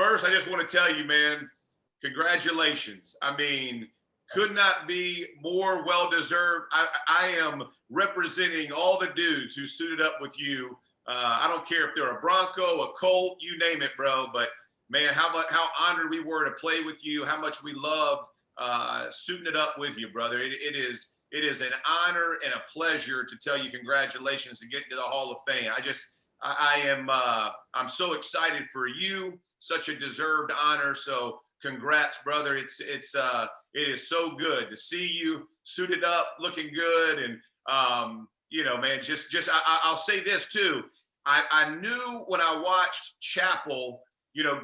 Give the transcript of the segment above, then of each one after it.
first, I just want to tell you, man, congratulations. I mean, could not be more well-deserved. I am representing all the dudes who suited up with you. I don't care if they're a Bronco, a Colt, you name it, bro. But, man, how honored we were to play with you, how much we loved suiting it up with you, brother. It is an honor and a pleasure to tell you congratulations to get into the Hall of Fame. I'm so excited for you, such a deserved honor. So congrats, brother. It is so good to see you suited up, looking good. And, man, I'll say this too. I knew when I watched Chappell,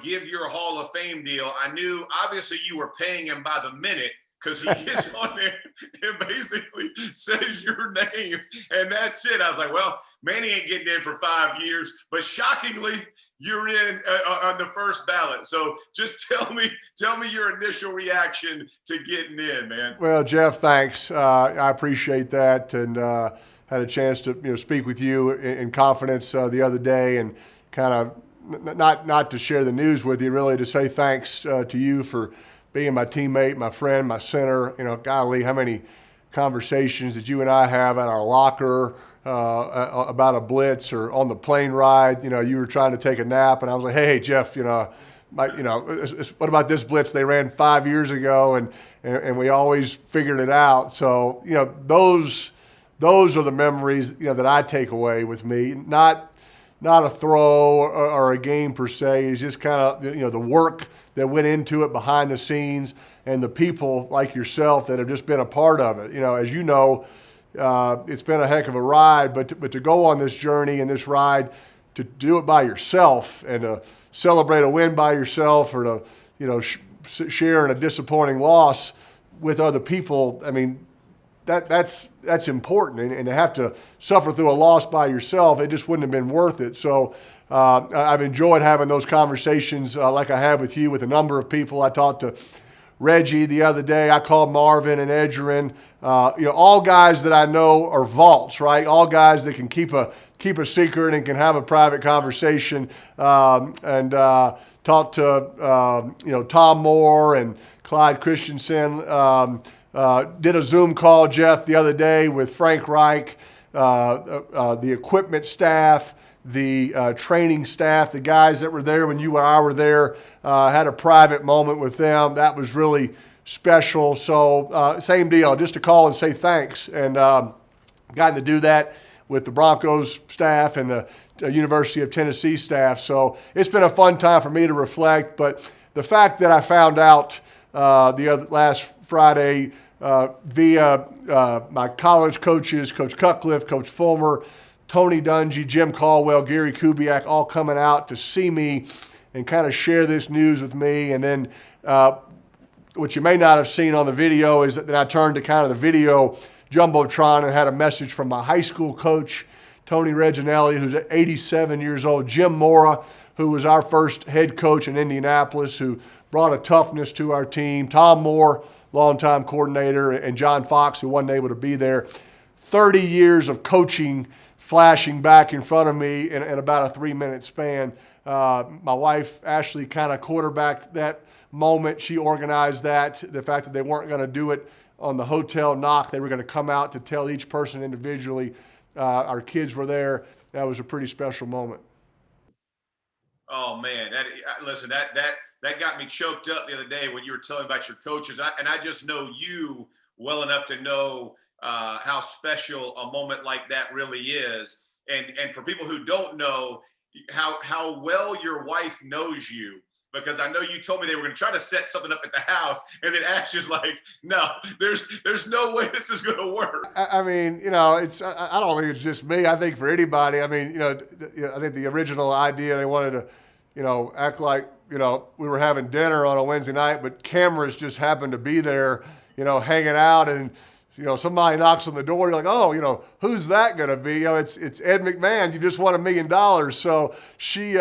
give your Hall of Fame deal, I knew obviously you were paying him by the minute, because he gets on there and basically says your name, and that's it. I was like, well, Manny ain't getting in for 5 years, but shockingly, you're in on the first ballot. So just tell me your initial reaction to getting in, man. Well, Jeff, thanks. I appreciate that, and had a chance to speak with you in confidence the other day, and kind of not to share the news with you, really to say thanks to you for being my teammate, my friend, my center. Golly, how many conversations that you and I have at our locker about a blitz or on the plane ride. You were trying to take a nap, and I was like, hey, Jeff, what about this blitz they ran 5 years ago? And we always figured it out. So, those are the memories, that I take away with me. Not a throw or a game per se. It's just kind of, the work that went into it behind the scenes, and the people like yourself that have just been a part of it. As you know, it's been a heck of a ride, but to go on this journey and this ride, to do it by yourself and to celebrate a win by yourself, or to share in a disappointing loss with other people, I mean, that's important. And to have to suffer through a loss by yourself, it just wouldn't have been worth it. So I've enjoyed having those conversations like I have with you, with a number of people. I talked to Reggie the other day. I called Marvin and Edgerrin. All guys that I know are vaults, right? All guys that can keep a secret and can have a private conversation. And talked to Tom Moore and Clyde Christensen. Did a Zoom call, Jeff, the other day with Frank Reich, the equipment staff, the training staff, the guys that were there when you and I were there. Had a private moment with them. That was really special. So same deal, just to call and say thanks. And gotten to do that with the Broncos staff and the University of Tennessee staff. So it's been a fun time for me to reflect. But the fact that I found out last Friday via my college coaches, Coach Cutcliffe, Coach Fulmer, Tony Dungy, Jim Caldwell, Gary Kubiak, all coming out to see me and kind of share this news with me. And then what you may not have seen on the video is that I turned to kind of the video jumbotron and had a message from my high school coach, Tony Reginelli, who's 87 years old, Jim Mora, who was our first head coach in Indianapolis, who brought a toughness to our team, Tom Moore, longtime coordinator, and John Fox, who wasn't able to be there. 30 years of coaching flashing back in front of me in about a 3-minute span. My wife, Ashley, kind of quarterbacked that moment. She organized that, the fact that they weren't going to do it on the hotel knock. They were going to come out to tell each person individually. Our kids were there. That was a pretty special moment. Oh, man. Listen, that got me choked up the other day when you were telling about your coaches. And I just know you well enough to know how special a moment like that really is. And for people who don't know how well your wife knows you, because I know you told me they were going to try to set something up at the house, and then Ash is like, no, there's no way this is going to work. I mean, I don't think it's just me. I think for anybody, I mean, I think the original idea, they wanted to, act like, we were having dinner on a Wednesday night, but cameras just happened to be there, hanging out, and somebody knocks on the door, you're like, oh, who's that going to be? It's Ed McMahon. You just won $1 million. So she,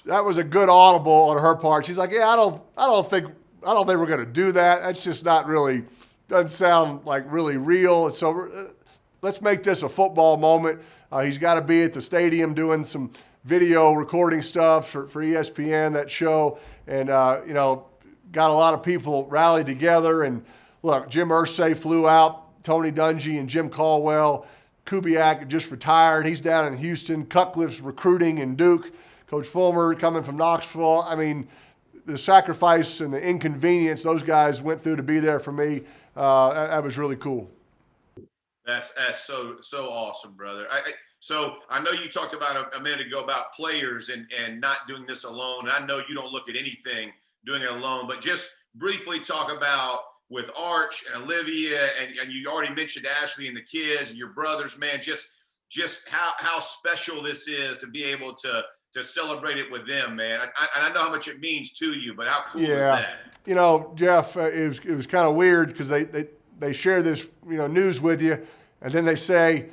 that was a good audible on her part. She's like, yeah, I don't think we're going to do that. That's just not really, doesn't sound like really real. So let's make this a football moment. He's got to be at the stadium doing some video recording stuff for ESPN, that show, and got a lot of people rallied together. And look, Jim Irsay flew out, Tony Dungy and Jim Caldwell. Kubiak just retired. He's down in Houston. Cutcliffe's recruiting in Duke. Coach Fulmer coming from Knoxville. I mean, the sacrifice and the inconvenience those guys went through to be there for me, that was really cool. That's so awesome, brother. So I know you talked about a minute ago about players and not doing this alone. And I know you don't look at anything doing it alone, but just briefly talk about with Arch and Olivia, and you already mentioned Ashley and the kids and your brothers, man, just how special this is to be able to celebrate it with them, man. I know how much it means to you, but how cool is that? Jeff, it was kind of weird because they share this, news with you, and then they say,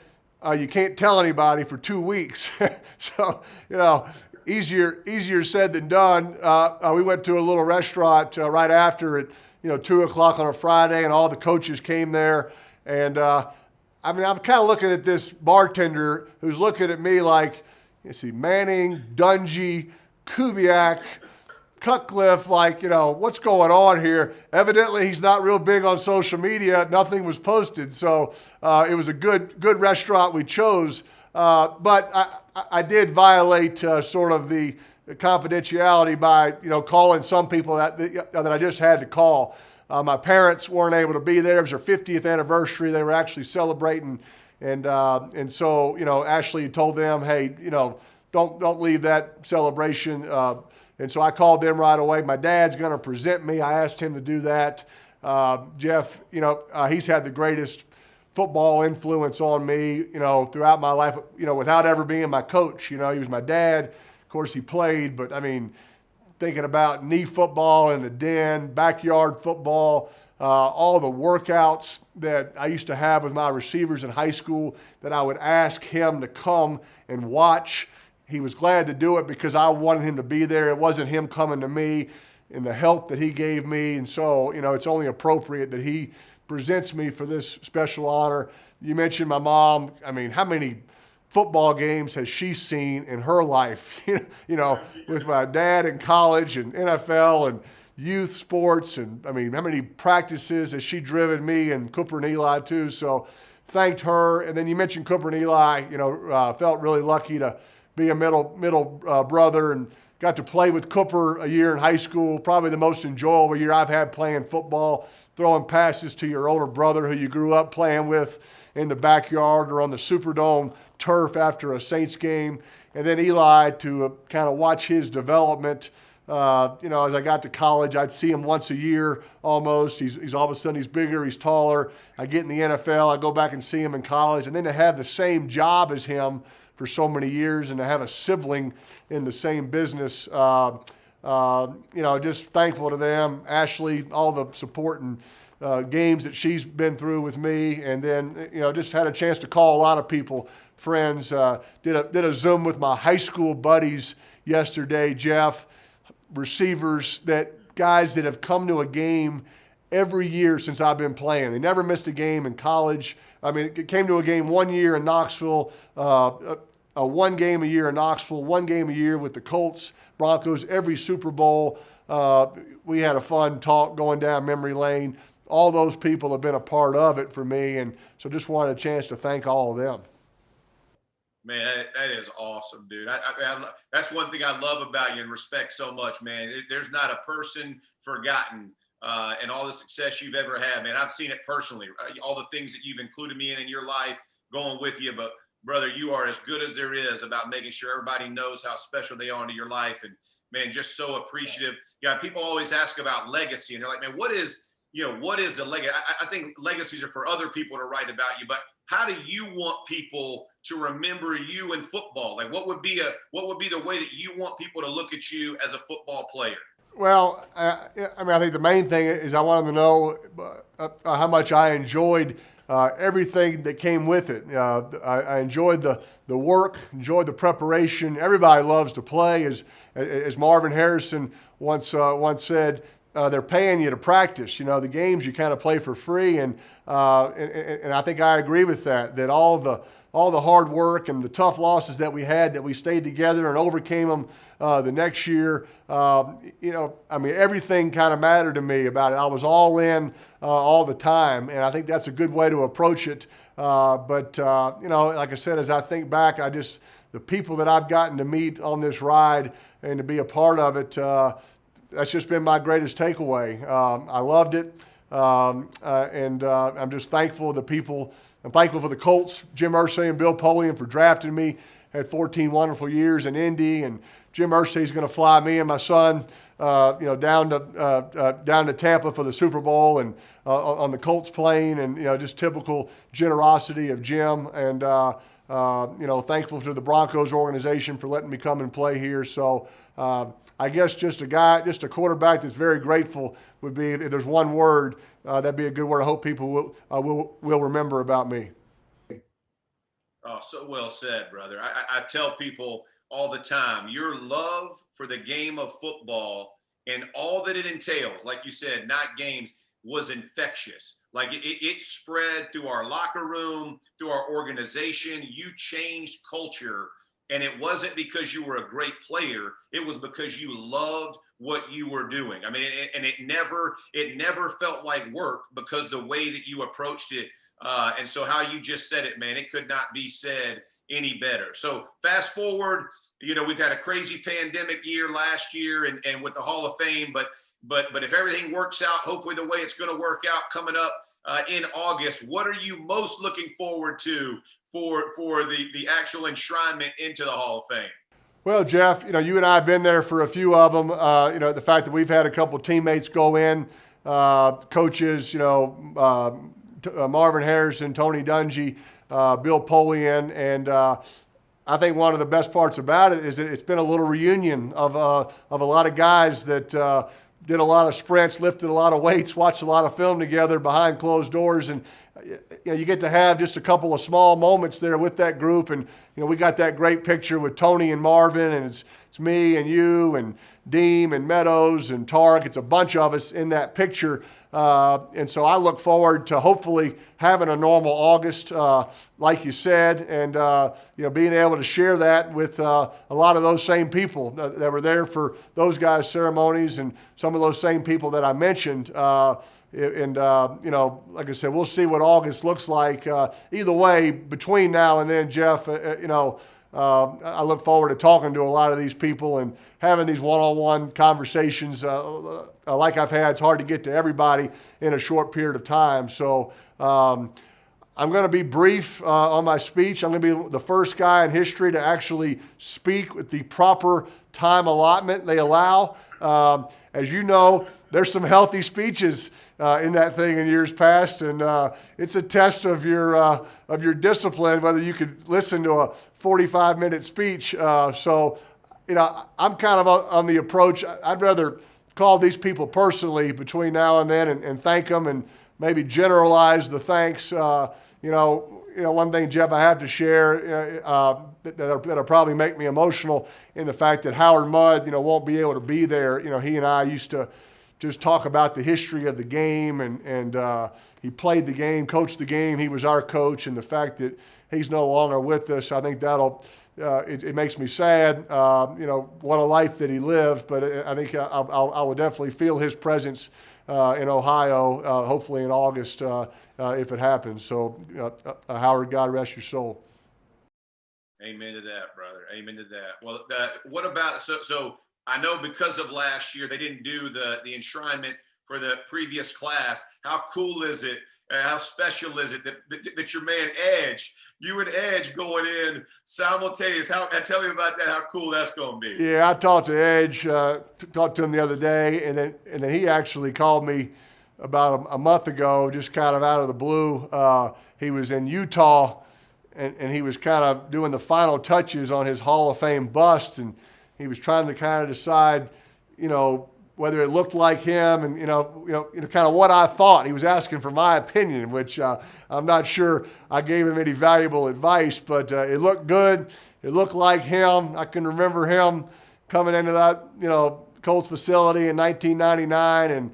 you can't tell anybody for 2 weeks. So, easier said than done. We went to a little restaurant right after at 2 o'clock on a Friday, and all the coaches came there. And I'm kind of looking at this bartender who's looking at me like, Manning, Dungy, Kubiak, Cutcliffe, what's going on here? Evidently, he's not real big on social media. Nothing was posted. So it was a good restaurant we chose. But I did violate sort of the confidentiality by, calling some people that I just had to call. My parents weren't able to be there. It was their 50th anniversary. They were actually celebrating. And so, Ashley told them, hey, don't leave that celebration. And so I called them right away. My dad's going to present me. I asked him to do that. Jeff, he's had the greatest football influence on me, throughout my life, without ever being my coach. He was my dad. Of course, he played, but thinking about knee football in the den, backyard football, all the workouts that I used to have with my receivers in high school that I would ask him to come and watch. He was glad to do it because I wanted him to be there. It wasn't him coming to me, and the help that he gave me. And so, it's only appropriate that he presents me for this special honor. You mentioned my mom. How many football games has she seen in her life? With my dad in college and NFL and youth sports, and how many practices has she driven me and Cooper and Eli too? So thanked her. And then you mentioned Cooper and Eli. Felt really lucky to be a middle brother, and got to play with Cooper a year in high school. Probably the most enjoyable year I've had playing football, throwing passes to your older brother who you grew up playing with in the backyard or on the Superdome turf after a Saints game. And then Eli, to kind of watch his development. As I got to college, I'd see him once a year almost. He's all of a sudden he's bigger, he's taller. I get in the NFL, I go back and see him in college. And then to have the same job as him for so many years, and to have a sibling in the same business, just thankful to them. Ashley, all the support and games that she's been through with me, and then just had a chance to call a lot of people, friends. Did a Zoom with my high school buddies yesterday, Jeff. Receivers, guys that have come to a game every year since I've been playing. They never missed a game in college. It came to a game 1 year in Knoxville, one game a year in Knoxville, 1 game a year with the Colts, Broncos, every Super Bowl. We had a fun talk going down memory lane. All those people have been a part of it for me, and so just wanted a chance to thank all of them. Man, that is awesome, dude. That's one thing I love about you and respect so much, man. There's not a person forgotten and all the success you've ever had, man. I've seen it personally, all the things that you've included me in your life, going with you. But, brother, you are as good as there is about making sure everybody knows how special they are into your life. And, man, just so appreciative. People always ask about legacy, and they're like, man, what is the legacy? I think legacies are for other people to write about you, but how do you want people to remember you in football? Like, what would be the way that you want people to look at you as a football player? Well, I think the main thing is I want them to know how much I enjoyed everything that came with it. I enjoyed the work, enjoyed the preparation. Everybody loves to play, as Marvin Harrison once said. They're paying you to practice. The games you kind of play for free, and I think I agree with that. That all all the hard work and the tough losses that we had, that we stayed together and overcame them the next year. Everything kind of mattered to me about it. I was all in all the time, and I think that's a good way to approach it. Like I said, as I think back, the people that I've gotten to meet on this ride and to be a part of it, that's just been my greatest takeaway. I loved it, and I'm just thankful for the people. I'm thankful for the Colts, Jim Irsay and Bill Polian, for drafting me. Had 14 wonderful years in Indy, and Jim Irsay is going to fly me and my son, down to Tampa for the Super Bowl, and on the Colts plane, and just typical generosity of Jim, and thankful to the Broncos organization for letting me come and play here. So I guess just a quarterback that's very grateful would be, if there's one word, that'd be a good word. I hope people will remember about me. Oh, so well said, brother. I tell people all the time, your love for the game of football and all that it entails, like you said, not games, was infectious. Like it spread through our locker room, through our organization. You changed culture, and it wasn't because you were a great player. It was because you loved what you were doing. I mean, it never felt like work, because the way that you approached it. And so how you just said it, man, it could not be said any better. So fast forward, we've had a crazy pandemic year last year, and with the Hall of Fame, but if everything works out, hopefully the way it's going to work out coming up in August, what are you most looking forward to for the actual enshrinement into the Hall of Fame? Well, Jeff, you and I have been there for a few of them. The fact that we've had a couple teammates go in, coaches, Marvin Harrison, Tony Dungy, Bill Polian, and I think one of the best parts about it is that it's been a little reunion of a lot of guys that did a lot of sprints, lifted a lot of weights, watched a lot of film together behind closed doors, and you get to have just a couple of small moments there with that group. And we got that great picture with Tony and Marvin, and it's me and you and Deem and Meadows and Tarek. It's a bunch of us in that picture. And so I look forward to hopefully having a normal August, like you said, and being able to share that with a lot of those same people that were there for those guys' ceremonies, and some of those same people that I mentioned. Like I said, we'll see what August looks like. Either way, between now and then, Jeff, I look forward to talking to a lot of these people and having these one-on-one conversations like I've had. It's hard to get to everybody in a short period of time. So I'm going to be brief on my speech. I'm going to be the first guy in history to actually speak with the proper time allotment they allow. As you know, there's some healthy speeches in that thing in years past, and it's a test of your discipline whether you could listen to a 45-minute speech. So I'm kind of on the approach. I'd rather call these people personally between now and then and thank them, and maybe generalize the thanks. One thing, Jeff, I have to share that'll probably make me emotional, in the fact that Howard Mudd, won't be able to be there. He and I used to just talk about the history of the game, and he played the game, coached the game. He was our coach, and the fact that he's no longer with us, I think it makes me sad. What a life that he lived, but I think I will definitely feel his presence in Ohio, hopefully in August, if it happens. So, Howard, God rest your soul. Amen to that, brother. Amen to that. Well, what about, so I know because of last year, they didn't do the enshrinement for the previous class. How cool is it? How special is it that your man Edge, you and Edge going in simultaneous? Tell me about that, how cool that's going to be. Yeah, I talked to Edge, talked to him the other day, and then he actually called me about a month ago, just kind of out of the blue. He was in Utah, and he was kind of doing the final touches on his Hall of Fame bust, and he was trying to kind of decide, whether it looked like him, and kind of what I thought. He was asking for my opinion, which I'm not sure I gave him any valuable advice, but it looked good. It looked like him. I can remember him coming into that Colts facility in 1999, and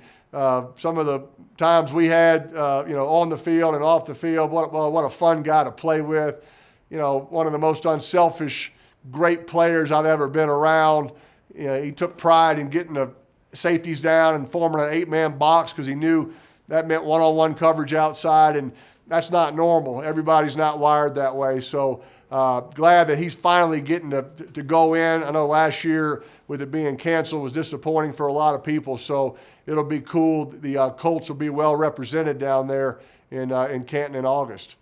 some of the times we had on the field and off the field. What a fun guy to play with. one of the most unselfish, great players I've ever been around. He took pride in getting the safeties down and forming an 8-man box because he knew that meant one-on-one coverage outside, and that's not normal. Everybody's not wired that way. So glad that he's finally getting to go in. I know last year with it being canceled was disappointing for a lot of people. So it'll be cool. The Colts will be well represented down there in Canton in August.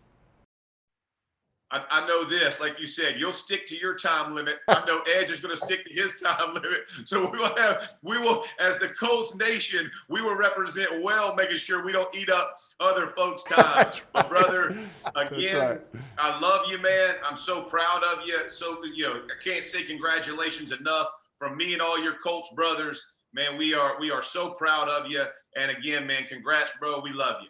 I know this, like you said, you'll stick to your time limit. I know Edge is going to stick to his time limit. So we will, as the Colts Nation, we will represent well, making sure we don't eat up other folks' time. But brother, again, right. I love you, man. I'm so proud of you. So, I can't say congratulations enough from me and all your Colts brothers. Man, we are so proud of you. And again, man, congrats, bro. We love you.